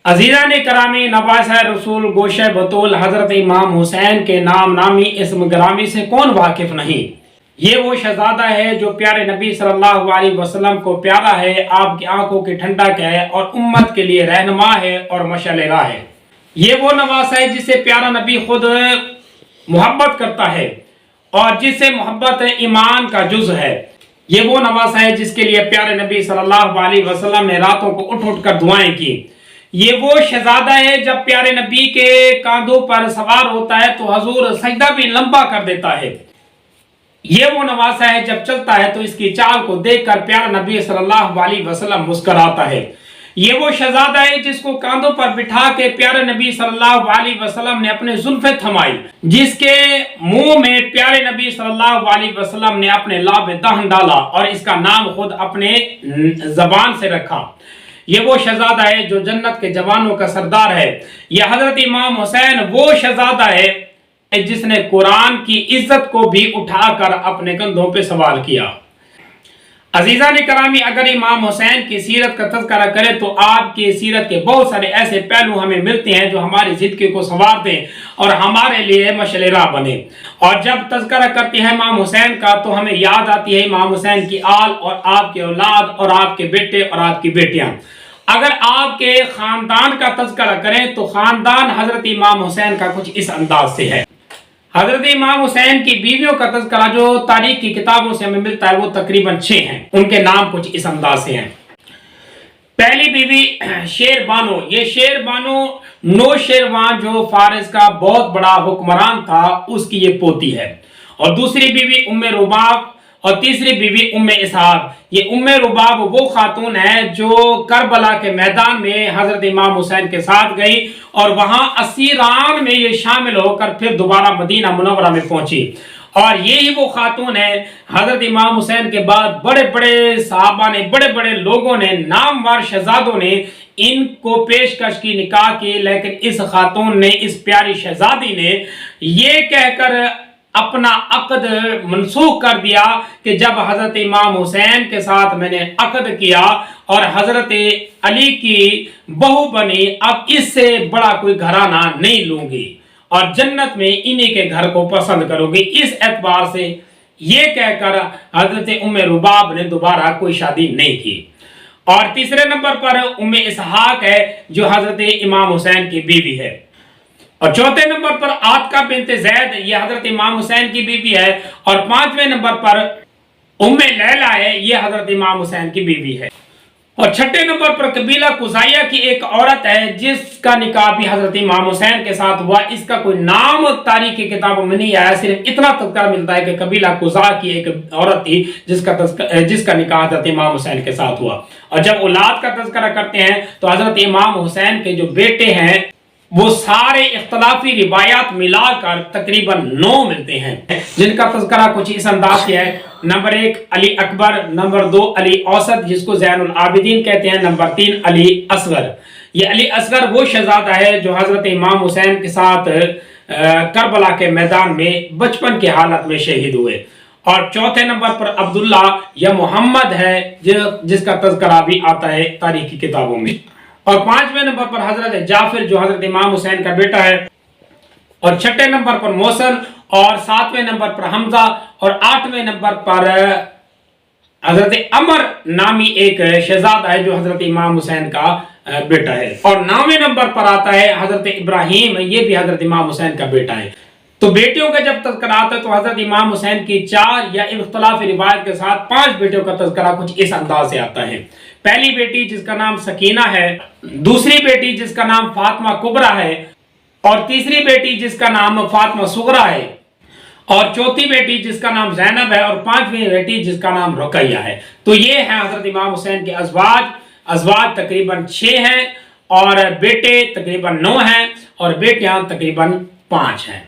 अजीज़ान करामी, नवासा रसूल गोशे बतूल हज़रत इमाम हुसैन के नाम नामी इस्म ग्रामी से कौन वाकिफ़ नहीं। ये वो शहजादा है जो प्यारे नबी सल्लल्लाहु अलैहि वसल्लम को प्यारा है, आपकी आंखों की ठंडक है और उम्मत के लिए रहनुमा है और मशाल राह है। ये वो नवासा है जिसे प्यारा नबी खुद मोहब्बत करता है और जिससे मोहब्बत ईमान का जुज़ है। ये वो नवासा है जिसके लिए प्यारे नबी सल्लल्लाहु अलैहि वसल्लम ने रातों को उठ उठ कर दुआएं की। ये वो शहजादा है जब प्यारे नबी के कांधों पर सवार होता है तो हजूर सजदा भी लंबा कर देता है। ये वो नवासा है जब चलता है तो इसकी चाल को देखकर प्यारा नबी सल्लल्लाहु अलैहि वसल्लम मुस्कुराता है। ये वो शहजादा है जिसको कांधों पर बिठा के प्यारे नबी सल्लल्लाहु अलैहि वसल्लम ने अपने जुल्फे थमाई, जिसके मुंह में प्यारे नबी सल्लल्लाहु अलैहि वसल्लम ने अपने लाब दहन डाला और इसका नाम खुद अपने जबान से रखा। ये वो शहजादा है जो जन्नत के जवानों का सरदार है। यह हजरत इमाम हुसैन वो शहजादा है जिसने कुरान की इज्जत को भी उठाकर अपने कंधों पे सवार किया। अजीज़ा ने करामी, अगर इमाम हुसैन की सीरत का तज़किरा करें तो आपकी सीरत के बहुत सारे ऐसे पहलू हमें मिलते हैं जो हमारी जिंदगी को संवार दें और हमारे लिए मशाल राह बने। और जब तज़किरा करते हैं इमाम हुसैन का तो हमें याद आती है इमाम हुसैन की आल और आपके औलाद और आपके बेटे और आपकी बेटियां। अगर आपके खानदान का तज़किरा करें तो खानदान हजरत इमाम हुसैन का कुछ इस अंदाज से है। हजरत इमाम हुसैन की बीवियों का तज़किरा जो तारीख की किताबों से हमें मिलता है वो तकरीबन 6 हैं। उनके नाम कुछ इस अंदाज से हैं। पहली बीवी शेर बानो, ये शेर बानो नौशेरवान जो फारिस का बहुत बड़ा हुक्मरान था उसकी ये पोती है। और दूसरी बीवी उम्मे रुबाब और तीसरी बीवी उम्मे इसहाक। ये उम्मे रुबाब वो खातून है जो करबला के मैदान में हजरत इमाम हुसैन के साथ गई और वहां असीरान में ये शामिल होकर फिर दोबारा मदीना मुनव्वरा में पहुंची। और यही वो खातून है हजरत इमाम हुसैन के बाद बड़े बड़े साहबा ने, बड़े बड़े लोगों ने, नामवर शहजादों ने इनको पेशकश की निकाह की, लेकिन इस खातून ने, इस प्यारी शहजादी ने ये कहकर अपना अक़द मनसूख कर दिया कि जब हजरत इमाम हुसैन के साथ मैंने अक़द किया और हजरत अली की बहू बनी, अब इससे बड़ा कोई घराना नहीं लूंगी और जन्नत में इन्हीं के घर को पसंद करूंगी। इस एतबार से ये कहकर हजरत उम्मे रुबाब ने दोबारा कोई शादी नहीं की। और तीसरे नंबर पर उम्मे इसहाक है जो हजरत इमाम हुसैन की बीवी है। और चौथे नंबर पर आतिका बिन्ते ज़ैद, ये हजरत इमाम हुसैन की बीवी है। और 5वें नंबर पर उम्मे लैला है, ये हजरत इमाम हुसैन की बीवी है। और छठे नंबर पर कबीला कुज़ाइया की एक औरत है जिसका निकाह भी हजरत इमाम हुसैन के साथ हुआ। इसका कोई नाम तारीख की किताबों में नहीं आया, सिर्फ इतना तज़किरा मिलता है कि कबीला कुज़ा की एक औरत थी जिसका निकाह हजरत इमाम हुसैन के साथ हुआ। और जब औलाद का तज़किरा करते हैं तो हजरत इमाम हुसैन के जो बेटे हैं वो सारे इख्तलाफी रिवायात मिलाकर तकरीबन 9 मिलते हैं, जिनका तज़किरा कुछ इस अंदाज से है। नंबर 1 अली अकबर, नंबर 2 अली औसत जिसको ज़ैनुल आबिदीन कहते हैं, नंबर 3 अली असगर। ये अली असगर वो शहजादा है जो हजरत इमाम हुसैन के साथ करबला के मैदान में बचपन की हालत में शहीद हुए। और चौथे नंबर पर अब्दुल्ला या मोहम्मद है जिसका तज़किरा भी आता है तारीख की किताबों में। और 5वें नंबर पर हजरत जाफिर जो हजरत इमाम हुसैन का बेटा है। और 6ठे नंबर पर मोहसन और 7वें नंबर पर हमजा और 8वें नंबर पर हजरत अमर नामी एक शहजादा है जो हजरत इमाम हुसैन का बेटा है। और 9वें नंबर पर आता है हजरत इब्राहिम, ये भी हजरत इमाम हुसैन का बेटा है। तो बेटियों का जब तज़किरा आता है तो हजरत इमाम हुसैन की 4 या इख्तिलाफी रिवायत के साथ 5 बेटियों का तज़किरा कुछ इस अंदाज से आता है। पहली बेटी जिसका नाम सकीना है, दूसरी बेटी जिसका नाम फातिमा कुबरा है, और तीसरी बेटी जिसका नाम फातिमा सुगरा है, और चौथी बेटी जिसका नाम ज़ैनब है, और 5वीं बेटी जिसका नाम रुकैया है। तो ये है हजरत इमाम हुसैन के अज़वाज तकरीबन 6 हैं और बेटे तकरीबन 9 हैं और बेटियां तकरीबन 5 हैं।